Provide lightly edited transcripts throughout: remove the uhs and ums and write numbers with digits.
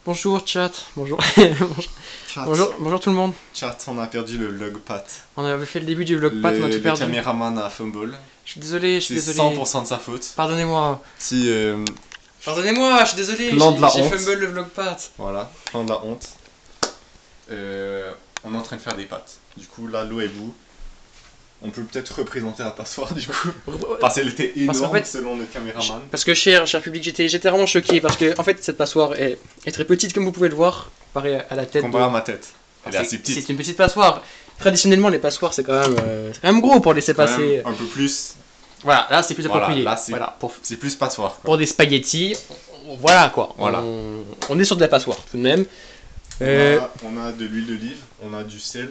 Bonjour chat, bonjour. Chat. bonjour tout le monde. Chat, on a perdu le vlog Pat. On avait fait le début du vlog Pat, on a tout Le perdu. caméraman a fumble. Je suis désolé, C'est 100% de sa faute. Pardonnez-moi. Si, Pardonnez-moi, je suis désolé. Plan de la J'ai honte. fumble le vlog Pat. voilà, plan de la honte. On est en train de faire des pâtes. Du coup, là, l'eau est bout. On peut peut-être représenter la passoire du coup. Parce qu'elle était Parce énorme qu'en fait, selon le caméraman. Parce que cher public, j'étais vraiment choqué parce que en fait cette passoire est très petite comme vous pouvez le voir, comparé à la tête. Comparé à ma tête. Elle est assez petite. C'est une petite passoire. Traditionnellement les passoires c'est quand même gros pour laisser Quand passer. même un peu plus. Voilà, là c'est plus Voilà, approprié. là, c'est- Voilà, C'est plus passoire. Quoi. pour des spaghettis, voilà quoi. Voilà. On est sur de la passoire tout de même. On a de l'huile d'olive, on a du sel.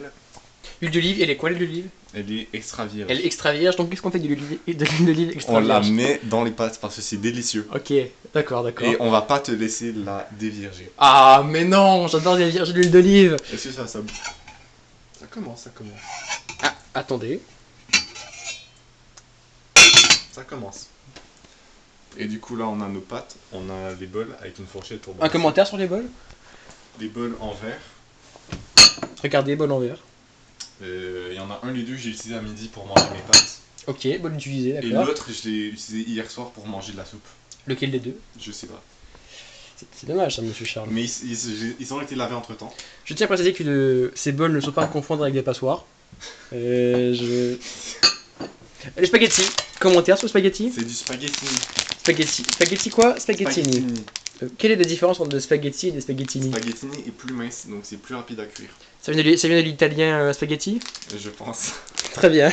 Huile d'olive, elle est quoi l'huile d'olive? Elle est extra vierge. Elle est extra vierge, donc qu'est-ce qu'on fait de l'huile d'olive extra On la vierge? met dans les pâtes parce que c'est délicieux. Ok, d'accord. Et on va pas te laisser la dévierger. Ah mais non, j'adore les vierges d'huile d'olive. Est-ce que ça boue? Ça commence. Ah, attendez. Ça commence. Et du coup là on a nos pâtes, on a les bols avec une fourchette pour Un balancer. commentaire sur les bols? Des bols en verre. Regardez, bol en verre. Il y en a un, les deux, j'ai utilisé à midi pour manger mes pâtes. Ok, bol utilisé, Et d'accord. l'autre, je l'ai utilisé hier soir pour manger de la soupe. Lequel des deux? Je sais pas. C'est dommage ça, monsieur Charles. Mais ils ont été lavés entre temps. Je tiens à préciser que ces bols ne sont pas à confondre avec des passoires. Les spaghettis. Commentaire sur spaghetti? C'est du spaghetti. Spaghetti. Spaghetti quoi? Spaghettini. Quelle est la différence entre des spaghettis et des spaghettini? Spaghettini est plus mince, donc c'est plus rapide à cuire. Ça vient de l'italien spaghetti? Je pense. Très bien.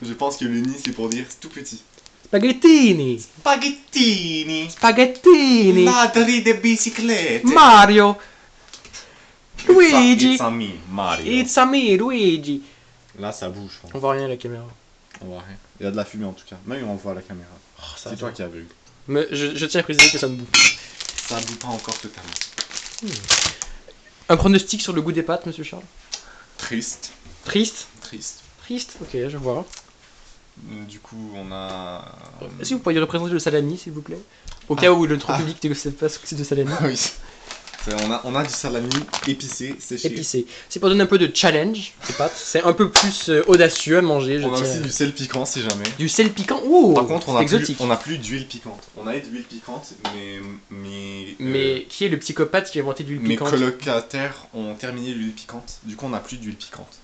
Je pense que le ni c'est pour dire tout petit. Spaghettini. Spaghettini. Spaghettini. Ladri de bicyclette. Mario. Luigi. It's a me, Mario. It's a me, Luigi. Là ça bouge. Je pense. On voit rien à la caméra. On voit rien. Il y a de la fumée en tout cas. Même on voit la caméra. Ça C'est toi qui aveugle. Mais je tiens à préciser que ça me bouffe. Ça boue pas encore totalement. Un pronostic sur le goût des pâtes, monsieur Charles? Triste. Triste? Triste. Triste, ok, je vois. Du coup, on a. Est-ce que vous pourriez représenter le salami, s'il vous plaît? Au cas où notre public ne sait pas ce que c'est de salami. Oui. On a du salami épicé, séché. Épicé. C'est pour donner un peu de challenge, ces pâtes. C'est un peu plus audacieux à manger, je On a tiens. aussi du sel piquant si jamais. Du sel piquant. Ouh, Par contre, c'est exotique. on a plus d'huile piquante. On a de l'huile piquante, Mais qui est le psychopathe qui a inventé de l'huile mes piquante? colocataires ont terminé l'huile piquante. Du coup, on n'a plus d'huile piquante.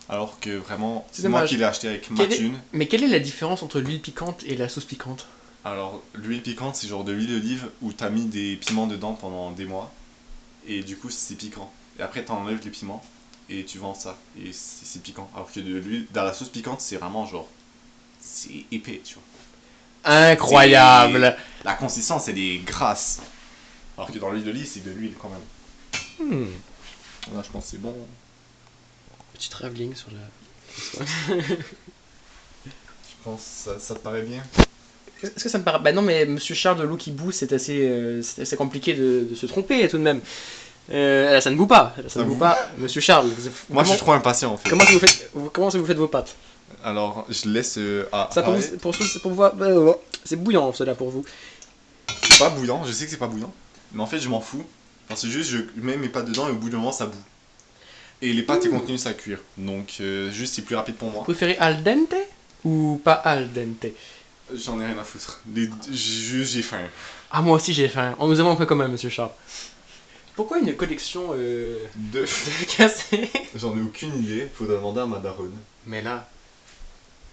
Alors que vraiment, C'est c'est moi dommage. qui l'ai acheté avec ma thune. Mais quelle est la différence entre l'huile piquante et la sauce piquante? Alors, l'huile piquante, c'est genre de l'huile d'olive où t'as mis des piments dedans pendant des mois. Et du coup, c'est piquant. Et après, t'enlèves les piments et tu vends ça. Et c'est piquant. Alors que de l'huile, dans la sauce piquante, c'est vraiment genre. C'est épais, tu vois. Incroyable. La consistance, elle est grasse. Alors que dans l'huile d'olive, c'est de l'huile quand même. Là, je pense que c'est bon. Petit travelling sur la... Je pense que ça te paraît bien. Est-ce que ça me paraît... Bah non, mais Monsieur Charles de l'eau qui bout, c'est assez compliqué de se tromper tout de même. Ça ne bout pas. Ça ne bout pas. Monsieur Charles, Moi, je suis trop impatient en fait. comment est-ce que vous faites vos pâtes? Alors, je laisse à. Ça pour vous, c'est bouillant cela pour vous. C'est pas bouillant, je sais que c'est pas bouillant. Mais en fait, je m'en fous. Parce que juste, je mets mes pâtes dedans et au bout d'un moment, ça bout. Et les pâtes, elles continuent à cuire. Donc, juste, c'est plus rapide pour moi. Vous préférez al dente ou pas al dente? J'en ai rien à foutre. Juste, j'ai faim. Ah, moi aussi j'ai faim. Nous avons un peu commun, Monsieur Charles. Pourquoi une collection De. de cassés? J'en ai aucune idée. Faudra demander à ma daronne. Mais là,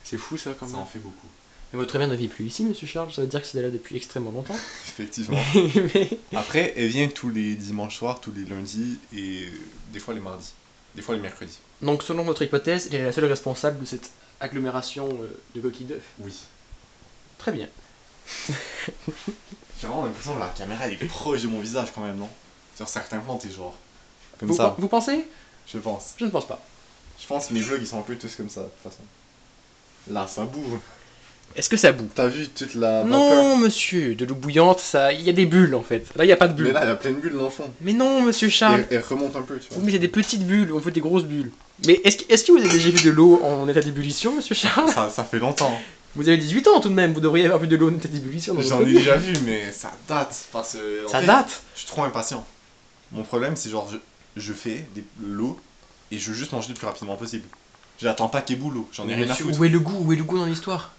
c'est fou ça quand Ça même. en fait beaucoup. Mais votre mère ne vit plus ici, Monsieur Charles. Ça veut dire que c'est là depuis extrêmement longtemps. Effectivement. Mais- Après, elle vient tous les dimanches soirs, tous les lundis et des fois les mardis. Des fois les mercredis. Donc, selon votre hypothèse, elle est la seule responsable de cette agglomération de coquilles d'œufs. Oui. Très bien. J'ai vraiment l'impression que la caméra elle est proche de mon visage quand même, non? Sur certains plans, t'es genre. Comme Vous, ça, vous pensez? je pense. Je ne pense pas. Je pense que mes vlogs ils sont un peu tous comme ça, de toute façon. Là, ça boue. Est-ce que ça boue? T'as vu toute la vapeur? Non, monsieur, de l'eau bouillante, ça, il y a des bulles en fait. Là, il n'y a pas de bulles. Mais là, il y a plein de bulles dans le fond. Mais non, Monsieur Charles. Elle remonte un peu, tu vois. Vous mettez des petites bulles, on veut des grosses bulles. Mais est-ce que vous avez déjà vu de l'eau en état d'ébullition, Monsieur Charles? Ça fait longtemps. Vous avez 18 ans tout de même, vous devriez avoir vu de l'eau d'ébullition dans J'en votre ai vie. déjà vu, mais ça date. Parce que, en Ça fait, date. je suis trop impatient. Mon problème, c'est genre, je fais l'eau et je veux juste manger le plus rapidement possible. J'attends pas qu'est bout l'eau, j'en ai rien à Monsieur, foutre. où est le goût? Où est le goût dans l'histoire?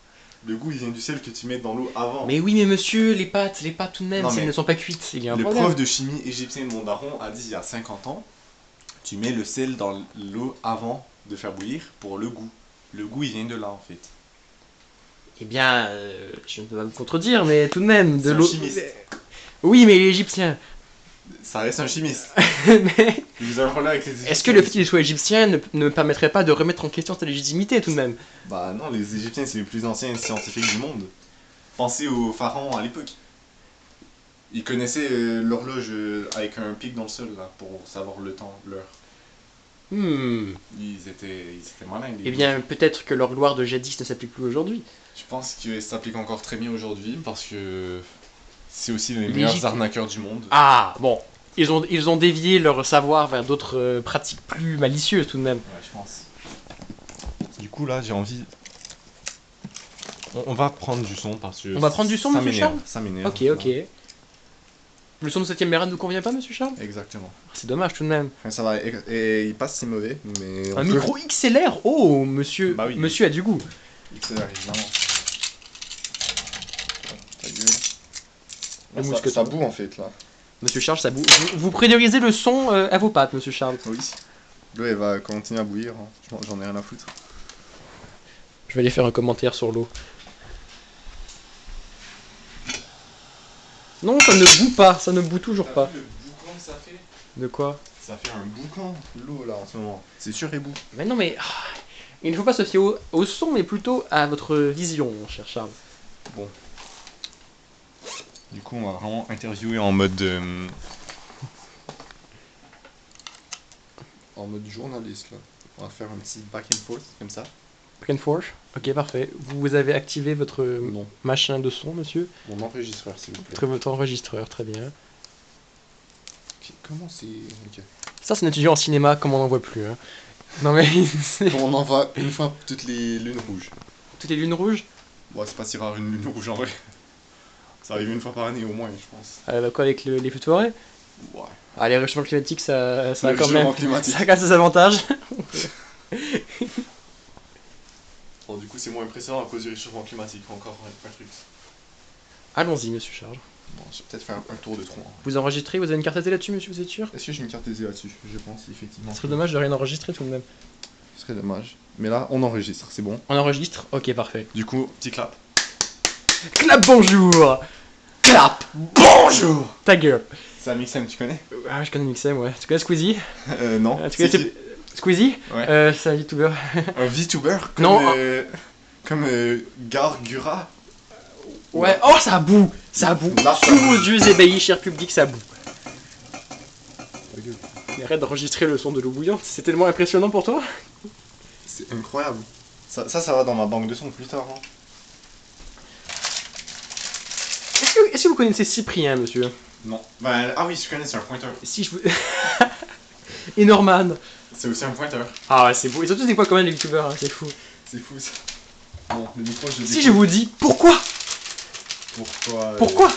Le goût, il vient du sel que tu mets dans l'eau avant. Mais oui, mais monsieur, les pâtes tout de même, Non, si elles mais ne sont pas cuites, il y a un Le problème. prof de chimie égyptien de mon daron a dit il y a 50 ans, tu mets le sel dans l'eau avant de faire bouillir pour le goût. Le goût, il vient de là, en fait. Eh bien, je ne peux pas vous contredire, mais tout de même, de C'est un l'eau. chimiste. Oui, mais l'Égyptien. Ça reste un chimiste. Mais Vous avez un problème avec les Égyptiens. est-ce que le fait qu'il soit égyptien ne permettrait pas de remettre en question sa légitimité tout de même? Bah non, les Égyptiens, c'est les plus anciens scientifiques du monde. Pensez aux pharaons à l'époque. Ils connaissaient l'horloge avec un pic dans le sol, là, pour savoir le temps, l'heure. Ils étaient malins. Eh bien, peut-être que leur gloire de jadis ne s'applique plus aujourd'hui. Je pense que ça s'applique encore très bien aujourd'hui parce que c'est aussi les L'Égypte- meilleurs arnaqueurs du monde. Ah, bon. Ils ont dévié leur savoir vers d'autres pratiques plus malicieuses tout de même. Ouais, je pense. Du coup, là, j'ai envie. On va prendre du son parce que. On va prendre du son, ça monsieur m'énerve, Charles Ça m'énerve. Ok, ok. Le son de 7ème Mera ne vous convient pas, monsieur Charles? Exactement. C'est dommage tout de même. Enfin, ça va. Et il passe si mauvais, mais. Un micro XLR. Oh, monsieur, Bah oui. monsieur a du goût. XLR, évidemment. Ta gueule. Le Là, mousqueton. ça boue en fait là. Monsieur Charles, ça boue. Vous priorisez le son à vos pattes, monsieur Charles. Oui. L'eau elle va continuer à bouillir. Hein. J'en ai rien à foutre. Je vais aller faire un commentaire sur l'eau. Non, ça ne bout pas, ça ne bout toujours pas. Le boucan que ça fait? De quoi? Ça fait un boucan, l'eau là en ce moment. C'est sûr et bout. Mais non, mais il ne faut pas se fier au son, mais plutôt à votre vision, mon cher Charles. Bon. Du coup, on va vraiment interviewer en mode. En mode journaliste là. On va faire un petit back and forth comme ça. Back and forth. Ok, parfait. Vous avez activé votre Non. machin de son, monsieur. Mon enregistreur s'il vous plaît. Votre enregistreur, très bien. Ok, comment c'est. Ok. Ça, c'est un étudiant en cinéma, comme on n'en voit plus. Hein. Non, mais. On en va une fois toutes les lunes rouges. Toutes les lunes rouges. Bon, c'est pas si rare une lune rouge en vrai. Ça arrive une fois par année au moins, je pense. Bah quoi avec les feux de forêt? Ouais. Ah, les réchauffements climatiques, ça a Le quand même. réchauffement climatique. Ça a quand même ses avantages. Bon, du coup, c'est moins impressionnant à cause du réchauffement climatique. Encore un truc. Allons-y, monsieur Charles. Bon, je vais peut-être faire un tour de tronc. Hein. Vous enregistrez, vous avez une carte SD là-dessus, monsieur, vous êtes sûr? Est-ce que j'ai une carte SD là-dessus? Je pense, effectivement. Ce serait dommage de rien enregistrer tout de même. Ce serait dommage. Mais là, on enregistre, c'est bon. On enregistre? Ok, parfait. Du coup, petit clap. Clap bonjour! Clap bonjour! Ta gueule. C'est un Mixem, tu connais? Ah, je connais Mixem, ouais. Tu connais Squeezie? Non. Tu connais C'est qui? Squeezie? Ouais. C'est un youtubeur. Un VTuber comme, Non. Comme Gargura. Ouais, oh, ça boue! Ça boue! Là, ça Sous boue. vos yeux ébahis, cher public, ça boue. Mais arrête d'enregistrer le son de l'eau bouillante, c'est tellement impressionnant pour toi? C'est incroyable. Ça va dans ma banque de sons plus tard. Hein. Est-ce que vous connaissez Cyprien, monsieur? Non. Ben, ah oui, je connais, c'est un pointeur. Si je vous... Et Norman. C'est aussi un pointeur. Ah ouais, c'est beau. Ils ont tous des points communs, les youtubeurs, hein, c'est fou. C'est fou ça. Bon, le micro, je le Si je vous dis, pourquoi? Pourquoi Pourquoi?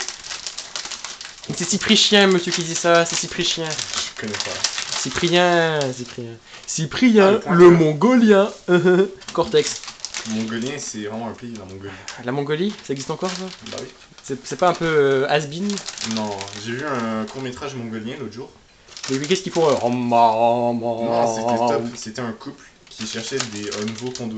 C'est Cyprien, monsieur, qui dit ça, c'est Cyprien. Je connais pas. Cyprien. Ah, Cyprien, le pointeur. le mongolien. Cortex. Mongolien, c'est vraiment un pays, la Mongolie. La Mongolie, ça existe encore, ça? Bah oui. C'est pas un peu has-been? Non, j'ai vu un court-métrage mongolien l'autre jour. Mais qu'est-ce qu'ils font? Non, c'était top. C'était un couple qui cherchait un nouveau condo.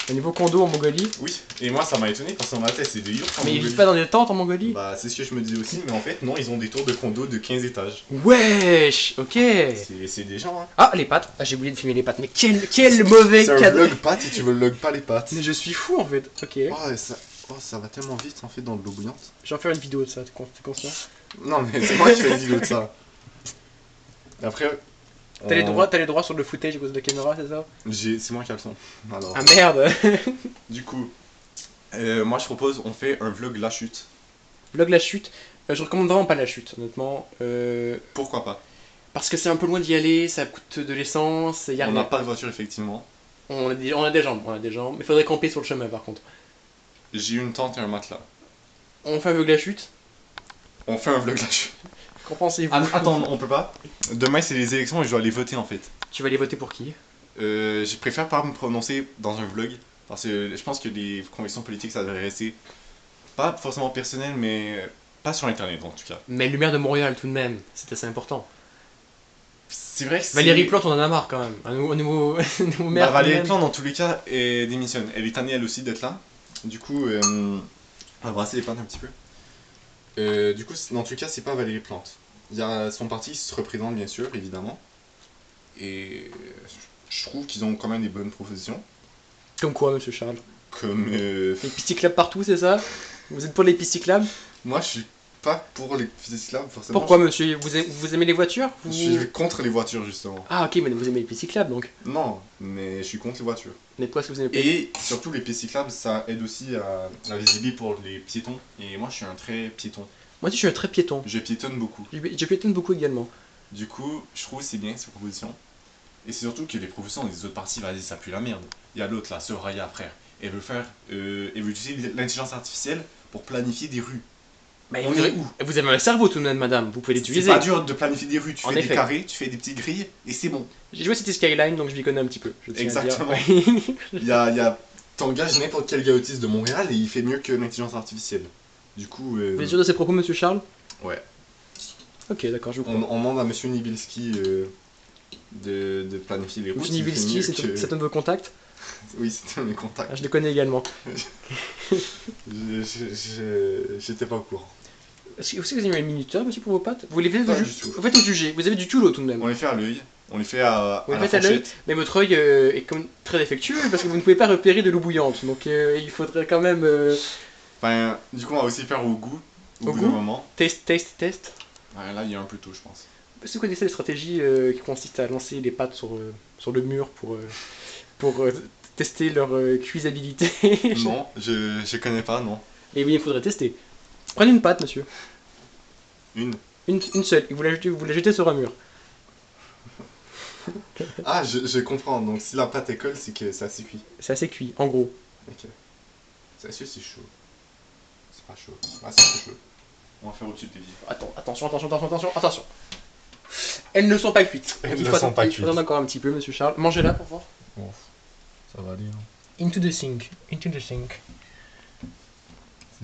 Un nouveau condo en Mongolie? Oui, et moi ça m'a étonné parce que dans ma tête c'est des yurts en Mais ils Mongolie. vivent pas dans des tentes en Mongolie? Bah c'est ce que je me disais aussi, mais en fait non, ils ont des tours de condo de 15 étages. Wesh, ok. C'est des gens, hein. Ah, les pattes. Ah, j'ai oublié de filmer les pattes. Mais quel mauvais C'est un cadeau. vlog pâtes et tu veux le vlog pas les pâtes. Mais je suis fou en fait. Ok. Ça va tellement vite en fait dans de l'eau bouillante. Je vais en faire une vidéo de ça, t'es conscient? Non mais c'est moi qui fais une vidéo de ça. Et après... T'as les droits sur le footage à cause de la caméra, c'est ça? C'est moi qui ai le son. Alors, Ah merde. du coup, moi je propose on fait un vlog la chute. Vlog la chute. Je recommande vraiment pas la chute, honnêtement. Pourquoi pas? Parce que c'est un peu loin d'y aller, ça coûte de l'essence. On n'a pas de voiture effectivement. On a des jambes, mais faudrait camper sur le chemin par contre. J'ai une tente et un matelas. On fait aveugle la chute. On fait un vlog là-dessus. Qu'en pensez-vous? Attends, on peut pas. Demain, c'est les élections et je dois aller voter en fait. Tu vas aller voter pour qui? Je préfère pas me prononcer dans un vlog. Parce que je pense que les convictions politiques, ça devrait rester. Pas forcément personnel, mais pas sur internet en tout cas. Mais le maire de Montréal, tout de même, c'est assez important. C'est vrai que c'est. Valérie Plante, on en a marre quand même. Un nouveau maire. Valérie tout de même. Plante, dans tous les cas, démissionne. Elle est tannée elle aussi d'être là. Du coup, on va brasser les plantes un petit peu. Du coup, dans tous les cas, c'est pas Valérie Plante. Il y a son parti qui se représente, bien sûr, évidemment. Et je trouve qu'ils ont quand même des bonnes propositions. Comme quoi, monsieur Charles? Comme. Les pisticlabs partout, c'est ça? Vous êtes pour les pisticlabs? Moi, je suis pas pour les pisticlabs, forcément. Pourquoi, monsieur? Vous aimez les voitures? Je suis contre les voitures, justement. Ah, ok, mais vous aimez les pisticlabs donc. Non, mais je suis contre les voitures. Mais pourquoi est-ce que vous aimez pas? Et surtout, les pisticlabs, ça aide aussi à la visibilité pour les piétons. Et moi, je suis un très piéton. Moi aussi, je suis un très piéton. Je piétonne beaucoup. Je piétonne beaucoup également. Du coup, je trouve que c'est bien ces propositions. Et c'est surtout que les propositions des autres partis, vas-y, ça pue la merde. Il y a l'autre là, Soraya, frère. Elle veut utiliser l'intelligence artificielle pour planifier des rues. Mais On est où? vous avez un cerveau tout de même, madame. Vous pouvez C'est l'utiliser. pas dur de planifier des rues. Tu En fais effet. des carrés, tu fais des petites grilles, et c'est bon. J'ai joué City Skyline, donc je m'y connais un petit peu. Je tiens à dire. Exactement. T'engages n'importe quel gars autiste de Montréal et il fait mieux que l'intelligence artificielle. Du coup. Vous êtes sûr de ces propos, monsieur Charles? Ouais. Ok, d'accord, je vous On crois. demande à monsieur Nibilski de planifier les routes. Monsieur il fait Nibilski, mieux c'est un de vos contacts? Oui, c'était un de mes contacts. Ah, je le connais également. J'étais pas au courant. Est-ce que vous avez un minuteur, monsieur, pour vos pattes? Vous les faites Pas du tout. Vous faites au juger. Vous avez du culot tout de même. On les fait à l'œil, on les fait à Vous les la faites à l'œil, fourchette. mais votre œil est comme très défectueux parce que vous ne pouvez pas repérer de l'eau bouillante. Donc il faudrait quand même Enfin, du coup, on va aussi faire au goût. Au Au bout goût d'un moment. test. Ouais, là, il y a un peu tôt, je pense. Est-ce que vous connaissez les stratégies qui consistent à lancer les pattes sur le mur pour tester leur cuisabilité? Non, je connais pas, non. Et oui, il faudrait tester. Prenez une patte, monsieur. Une. Une seule. Et vous la jetez sur un mur. Ah, je comprends. Donc, si la pâte est colle, c'est que c'est assez cuit. C'est assez cuit, en gros. Ok. C'est assez chaud. C'est pas chaud. Ah, c'est pas chaud. On va faire au-dessus de tes vies. Attention. Elles ne sont pas cuites. Elles Il ne faut sont pas attendre- cuites. Attendez encore un petit peu, monsieur Charles. Mangez-la pour voir. Bon, ça va aller. Into the sink.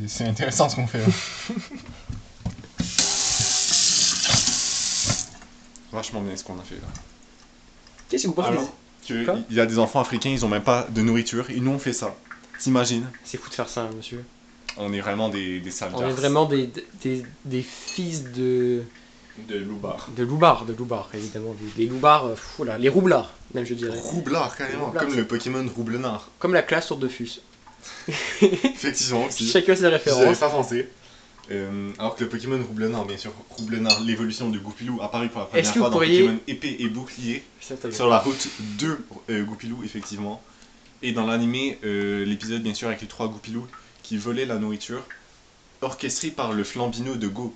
C'est intéressant ce qu'on fait. Vachement bien ce qu'on a fait là. Qu'est-ce que vous pensez? Alors qu'il Quoi y a des enfants africains, ils ont même pas de nourriture, et nous on fait ça. T'imagines? C'est fou de faire ça, monsieur. On est vraiment des sales On est garces. vraiment des fils de De loupards. loupards, évidemment. Des loupards, oula, les roublards, même je dirais. Roublard, carrément, Roublard, comme c'est- le Pokémon Roublenard. Comme la classe sur Dofus. Effectivement aussi. Chacun ses J'y avais références. pas pensé. Alors que le Pokémon Roublenard, bien sûr, Roublenard, l'évolution de Goupilou apparaît pour la première Est-ce que vous fois dans pourriez- Pokémon épée et bouclier sur la route de Goupilou, effectivement. Et dans l'animé, l'épisode, bien sûr, avec les 3 Goupilou qui volaient la nourriture, orchestré par le Flambino de Go.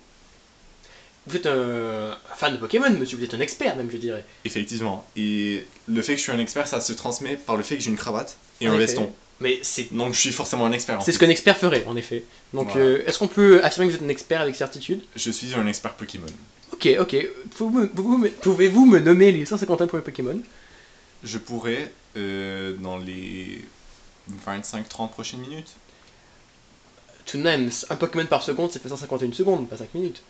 Vous êtes un fan de Pokémon, monsieur, vous êtes un expert, même je dirais. Effectivement. Et le fait que je suis un expert, ça se transmet par le fait que j'ai une cravate et En un effet. veston. Mais c'est Donc je suis forcément un expert. En ce fait. qu'un expert ferait, en effet. Donc, Voilà. est-ce qu'on peut affirmer que vous êtes un expert avec certitude? Je suis un expert Pokémon. Ok. Pouvez-vous me nommer les 151 premiers Pokémon? Je pourrais, dans les 25-30 prochaines minutes. Tout de même, un Pokémon par seconde, ça fait 151 secondes, pas 5 minutes.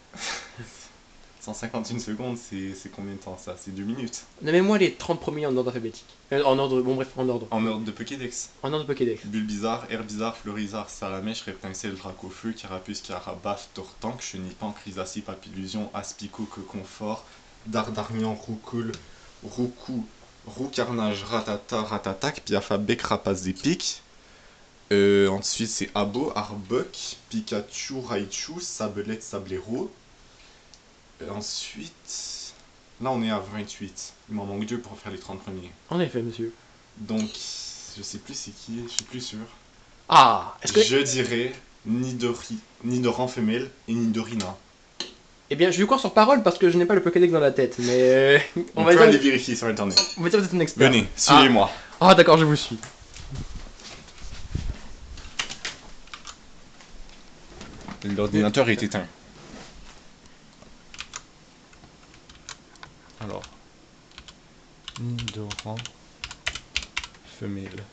151 secondes, c'est combien de temps ça? C'est 2 minutes. Nommez-moi les 30 premiers en ordre alphabétique. En ordre, bon bref, en ordre. En ordre de Pokédex. En ordre Pokédex. Bulbizarre, Herbizarre, Fleurizarre, Salamèche, Reptincelle, Dracofeu, Carapuce, Carabaf, Tortank, Chenipan, Chrysacie, Papillusion, Aspico, Coconfort, Dardarnian, Roucoule, Roucou, Roucarnage, Ratata, Ratatac, Piafa, Bec, Rapace des Pics. Ensuite c'est Abo, Arbok, Pikachu, Raichu, Sablette, Sablero. Ensuite, là on est à 28. Il m'en manque 2 pour faire les 30 premiers. En effet, monsieur. Donc, je sais plus c'est qui, je suis plus sûr. Ah, est-ce que... Je dirais Nidoran femelle et Nidorina. Eh bien, je lui crois sur parole parce que je n'ai pas le Pokédex dans la tête, mais... On va peut dire... aller vérifier sur internet. On va dire que vous êtes un expert. Venez, suivez-moi. Ah, d'accord, je vous suis. L'ordinateur est éteint. Alors. Nidoran. Femelle.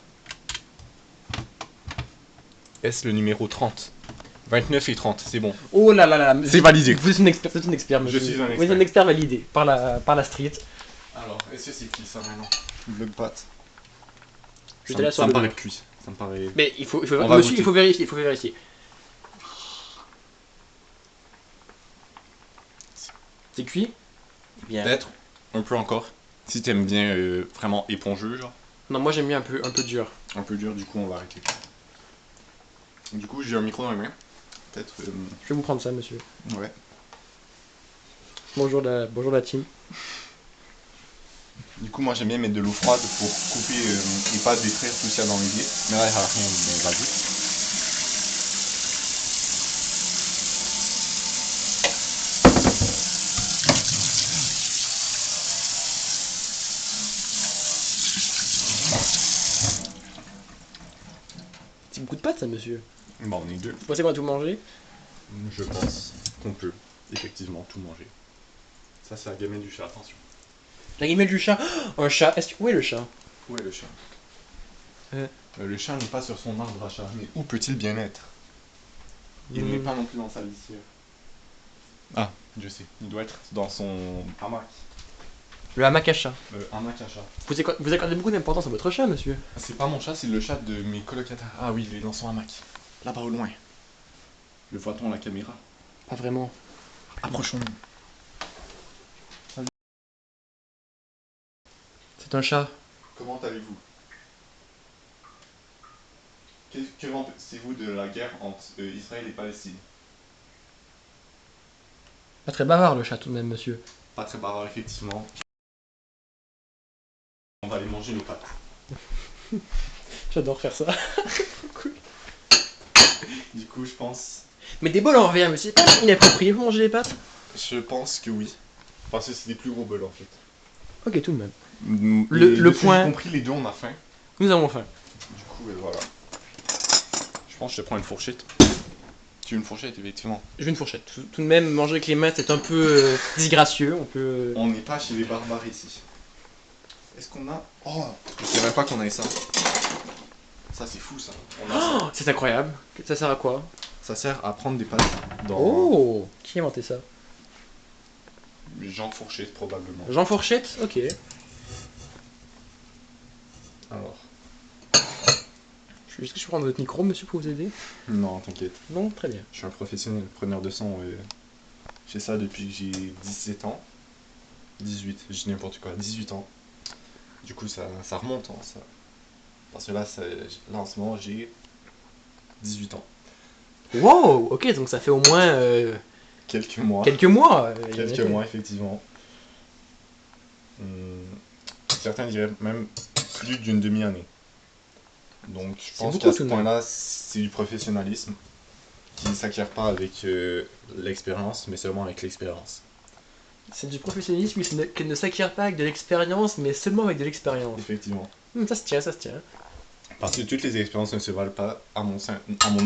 Est-ce le numéro 30? 29 et 30, c'est bon. Oh là là là, C'est validé. Vous êtes un expert, monsieur. Je suis un expert. Vous êtes un expert validé par la street. Alors, est-ce que c'est qui ça maintenant? Le pâte. J'étais là sur ça le me paraît dos. cuit. Ça me paraît. Mais il faut On va monsieur, goûter. il faut vérifier. C'est cuit? Bien. Peut-être un peu encore. Si t'aimes bien vraiment épongeux, genre. Non, moi j'aime bien un peu dur. Un peu dur, du coup on va arrêter. Du coup j'ai un micro dans les mains. Peut-être. Je vais vous prendre ça, monsieur. Ouais. Bonjour la team. Du coup moi j'aime bien mettre de l'eau froide pour couper les pâtes des fraises tout ça dans les biais. Mais là il n'y a rien, mais vas-y. C'est beaucoup de pâtes, ça, monsieur. Bon, on est deux. Vous pensez qu'on va tout manger? Je pense qu'on peut effectivement tout manger. Ça c'est la gamelle du chat, attention. La gamelle du chat. Oh, un chat. Où est le chat? Où est le chat? Euh. Le chat n'est pas sur son arbre à chat. Mais où peut-il bien être? Il n'est pas non plus dans sa litière. Ah, je sais. Il doit être dans son hamac. Le hamac à chat. Hamac à chat. Vous accordez beaucoup d'importance à votre chat, monsieur. C'est pas mon chat, c'est le chat de mes colocataires. Ah oui, il est dans son hamac. Là-bas au loin. Le voit-on à la caméra? Pas vraiment. Approchons-nous. C'est un chat. Comment allez-vous? Que pensez-vous de la guerre entre Israël et Palestine? Pas très bavard, le chat, tout de même, monsieur. Pas très bavard, effectivement. On va aller manger nos pâtes. J'adore faire ça. Du coup, je pense... Mais des bols en revient, monsieur. C'est pas inapproprié pour manger les pâtes? Je pense que oui. Parce que c'est des plus gros bols, en fait. Ok, tout de même. Le point- J'ai compris, les deux, on a faim. Nous avons faim. Du coup, voilà. Je pense que je te prends une fourchette. Tu veux une fourchette, effectivement. Je veux une fourchette. Tout de même, manger avec les mains, c'est un peu disgracieux. On peut. On n'est pas chez les barbares ici. Est-ce qu'on a... Oh, je savais pas qu'on avait ça. Ça, c'est fou, ça. On a ça. Oh, c'est incroyable. Ça sert à quoi? Ça sert à prendre des pâtes dans... Oh, qui a inventé ça? Jean Fourchette, probablement. Jean Fourchette? Ok. Alors... Est-ce que je peux prendre votre micro, monsieur, pour vous aider? Non, t'inquiète. Non, très bien. Je suis un professionnel, preneur de son. Je fais ça depuis que j'ai 17 ans. 18, je dis n'importe quoi, 18 ans. Du coup, ça remonte. Hein, ça. Parce que là, en ce moment, j'ai 18 ans. Wow, ok, donc ça fait au moins Quelques mois. quelques mois. Quelques mois, effectivement. Certains diraient même plus d'une demi-année. Donc, je pense beaucoup, qu'à ce tout de même. point-là, c'est du professionnalisme qui ne s'acquiert pas avec l'expérience, mais seulement avec l'expérience. C'est du professionnalisme qui ne s'acquiert pas avec de l'expérience, mais seulement avec de l'expérience. Effectivement. Ça se tient, ça se tient. Parce que toutes les expériences ne se valent pas, à mon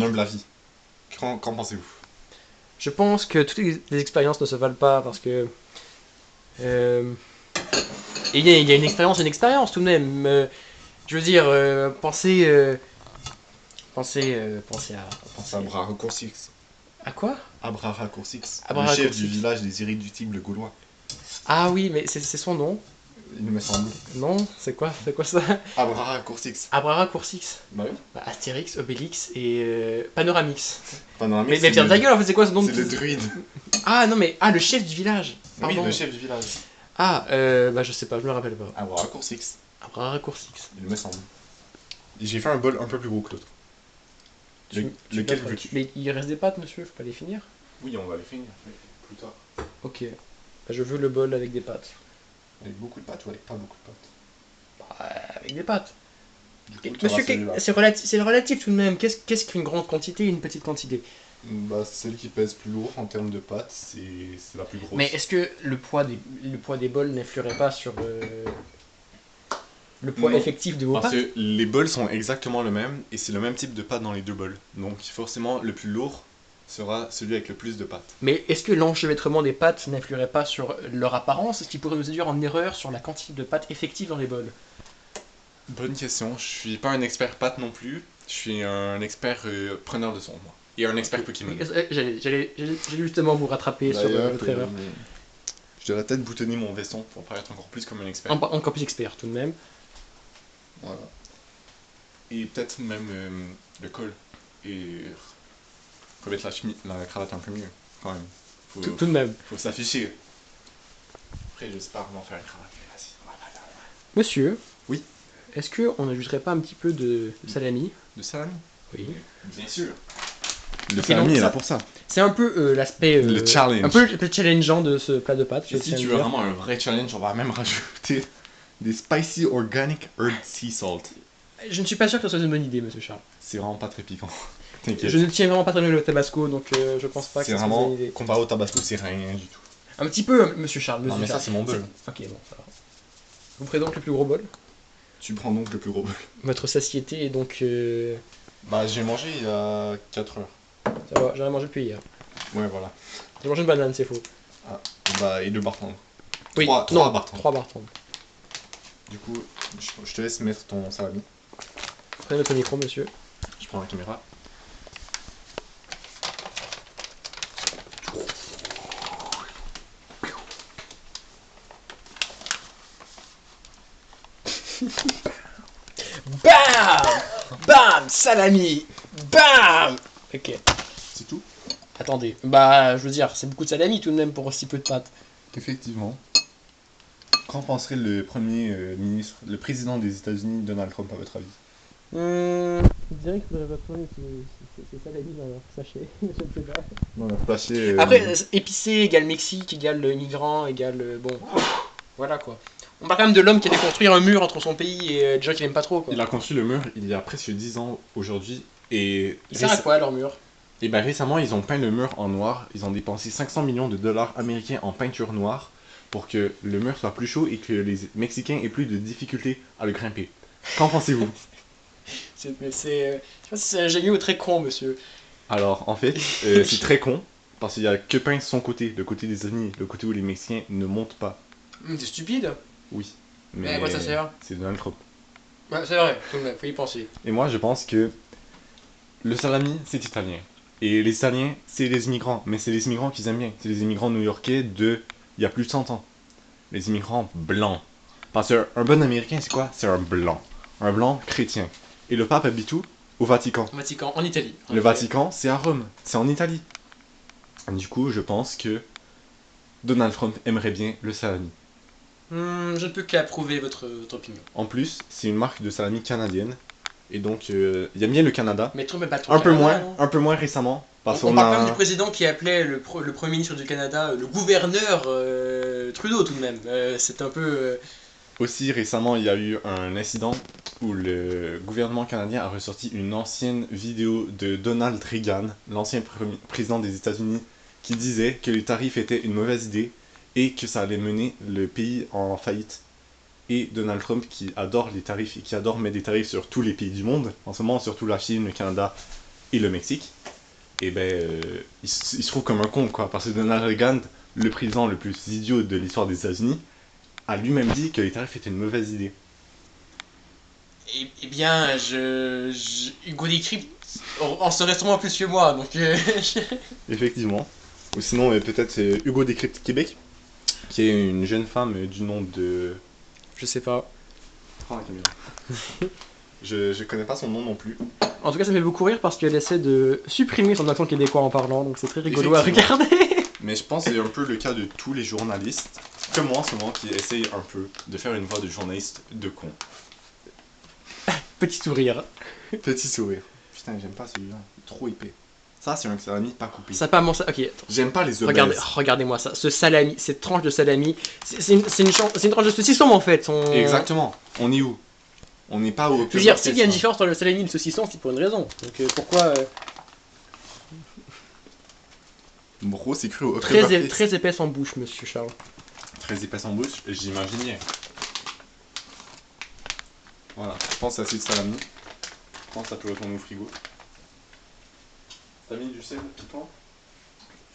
humble avis. Qu'en pensez-vous? Je pense que toutes les expériences ne se valent pas parce que. Il y a une expérience tout de même. Je veux dire, pensez à. Abra Raccourcix. À quoi? Abra Raccourcix. Abra Le chef Raccourcix. du village des irréductibles gaulois. Ah oui, mais c'est son nom. Il me semble. Non, c'est quoi ça? Abra Raccourcix. Abrara Coursix. Bah oui. Bah, Astérix, Obélix et Panoramix. Panoramique, Mais ferme ta gueule, en fait, c'est quoi ce nom de C'est le druide. Ah non, mais. Ah, le chef du village. Oui, Pardon. le chef du village. Ah, bah je sais pas, je me rappelle pas. Abra Raccourcix. Abrara Coursix. Il me semble. Et j'ai fait un bol un peu plus gros que l'autre. Lequel veux-tu? Mais il reste des pâtes, monsieur, faut pas les finir. Oui, on va les finir plus tard. Ok. Bah, je veux le bol avec des pâtes. Avec beaucoup de pâtes ou avec pas beaucoup de pâtes? Bah, avec des pâtes. Du Et, coup, t'auras monsieur, celui-là. c'est relatif tout de même. Qu'est-ce qu'une grande quantité et une petite quantité? Bah, celle qui pèse plus lourd en termes de pâtes, c'est la plus grosse. Mais est-ce que le poids des bols n'influerait pas sur le poids Non. effectif de vos Parce pâtes? que les bols sont exactement le même et c'est le même type de pâte dans les deux bols. Donc forcément, le plus lourd sera celui avec le plus de pâtes. Mais est-ce que l'enchevêtrement des pâtes n'influerait pas sur leur apparence, ce qui pourrait nous induire en erreur sur la quantité de pâtes effectives dans les bols? Bonne question. Je suis pas un expert pâtes non plus. Je suis un expert preneur de son, moi. Et un expert Pokémon. J'allais justement vous rattraper sur votre erreur. Je devrais peut-être boutonner mon veston pour paraître encore plus comme un expert. Encore plus expert tout de même. Voilà. Et peut-être même le col. Et remettre la cravate un peu mieux, quand même. Tout de même. Faut s'afficher. Après, je sais pas comment faire une cravate. Vas-y. Monsieur. Oui. Est-ce qu'on n'ajouterait pas un petit peu de salami? De salami? Oui. Bien sûr. Le salami est là pour ça. C'est un peu l'aspect... le challenge. Un peu challengeant de ce plat de pâtes. Et si tu veux vraiment un vrai challenge, on va même rajouter des spicy organic herb sea salt. Je ne suis pas sûr que ce soit une bonne idée, monsieur Charles. C'est vraiment pas très piquant. T'inquiète. Je ne tiens vraiment pas très bien le tabasco, donc je pense pas que c'est ce soit une bonne idée. vraiment, comparé au tabasco, c'est rien du tout. Un petit peu, monsieur Charles. Non, mais ça, c'est mon bol. Ok, bon, ça va. Vous prenez donc le plus gros bol. Tu prends donc le plus gros bol. Votre satiété est donc... Bah, j'ai mangé il y a 4 heures. Ça va, j'en ai mangé depuis hier. Ouais, voilà. J'ai mangé une banane, c'est faux. Ah, bah, et 2 barres tendres. Oui, 3 barres tendres. 3 barres tendres. Du coup, je te laisse mettre ton salami. Prenez votre micro, monsieur. Je prends la caméra. BAM BAM Salami BAM Ok. C'est tout? Attendez, bah je veux dire, c'est beaucoup de salami tout de même pour si peu de pâtes. Effectivement. Qu'en penserait le premier ministre, le président des États-Unis, Donald Trump, à votre avis? Je dirais qu'il faudrait pas prendre ces salami dans leur sachet, je ne sais pas. Non, on a flashé. Après, épicé égale Mexique, égale immigrant, égale... bon, voilà quoi. On parle quand même de l'homme qui a fait construire un mur entre son pays et des gens qui l'aiment pas trop quoi. Il a construit le mur il y a presque 10 ans aujourd'hui. Et Il sert à quoi leur mur? Et ben récemment, ils ont peint le mur en noir. Ils ont dépensé 500 millions de dollars américains en peinture noire pour que le mur soit plus chaud et que les Mexicains aient plus de difficultés à le grimper. Qu'en pensez-vous? Je sais pas si c'est un génie ou très con, monsieur. Alors, en fait, c'est très con parce qu'il y a que peint son côté, le côté des États-Unis, le côté où les Mexicains ne montent pas. T'es stupide. Oui. Mais à quoi ça sert? C'est Donald Trump. Ouais, c'est vrai, tout de même, faut y penser. Et moi, je pense que le salami, c'est italien. Et les Italiens, c'est les immigrants. Mais c'est les immigrants qu'ils aiment bien. C'est les immigrants new-yorkais de il y a plus de 100 ans. Les immigrants blancs. Parce qu'un bon américain, c'est quoi? C'est un blanc. Un blanc chrétien. Et le pape habite où? Au Vatican. Vatican, en Italie. Le Vatican, c'est à Rome. C'est en Italie. Du coup, je pense que Donald Trump aimerait bien le salami. Je ne peux qu'approuver votre opinion. En plus, c'est une marque de salami canadienne. Et donc, il aime bien le Canada. Mais Trump est pas trop Un peu Canada, moins, non? un peu moins récemment. Parce On qu'on parle quand même a... du président qui appelait le Premier ministre du Canada le gouverneur Trudeau tout de même. C'est un peu... Aussi récemment, il y a eu un incident où le gouvernement canadien a ressorti une ancienne vidéo de Donald Reagan, l'ancien président des États-Unis, qui disait que les tarifs étaient une mauvaise idée et que ça allait mener le pays en faillite. Et Donald Trump, qui adore les tarifs et qui adore mettre des tarifs sur tous les pays du monde, en ce moment surtout la Chine, le Canada et le Mexique, et il se trouve comme un con, quoi, parce que Donald Reagan, le président le plus idiot de l'histoire des États-Unis, a lui-même dit que les tarifs étaient une mauvaise idée. Eh bien, Hugo Décrypte en serait sûrement plus que moi, donc... Effectivement. Ou sinon, peut-être Hugo Décrypte Québec, qui est une jeune femme du nom de... Je sais pas. Prends la caméra. je connais pas son nom non plus. En tout cas, ça me fait beaucoup rire parce qu'elle essaie de supprimer son accent québécois en parlant, donc c'est très rigolo à regarder. Mais je pense que c'est un peu le cas de tous les journalistes, comme moi en ce moment, qui essayent un peu de faire une voix de journaliste de con. Petit sourire. Petit sourire. Putain, j'aime pas celui-là. Trop épais. Ça, c'est un salami pas coupé. Ça pas ça. Ok, attends. J'aime pas les obèses. Regardez-moi ça. Ce salami, cette tranche de salami, c'est une tranche de saucisson en fait. Exactement. On est où? On n'est pas au... Je veux dire, s'il y a une différence entre le salami et le saucisson, c'est pour une raison. Donc pourquoi... Bro, c'est cru au très épaisse en bouche, monsieur Charles. Très épaisse en bouche, j'imagine bien. Voilà, je pense que c'est assez de salami. Je pense que ça peut retourner au frigo. T'as mis du sel piquant?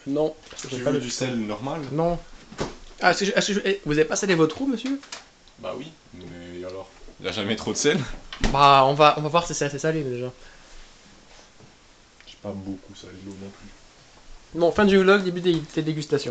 Non. Parce que Tu j'aime pas veux le du piquant. sel normal? Non. Ah, vous avez pas salé votre roux, monsieur? Bah oui, mais alors? Il a jamais trop de sel? Bah, on va voir si c'est assez salé déjà. J'ai pas beaucoup salé l'eau non plus. Bon, fin du vlog, début des dégustations.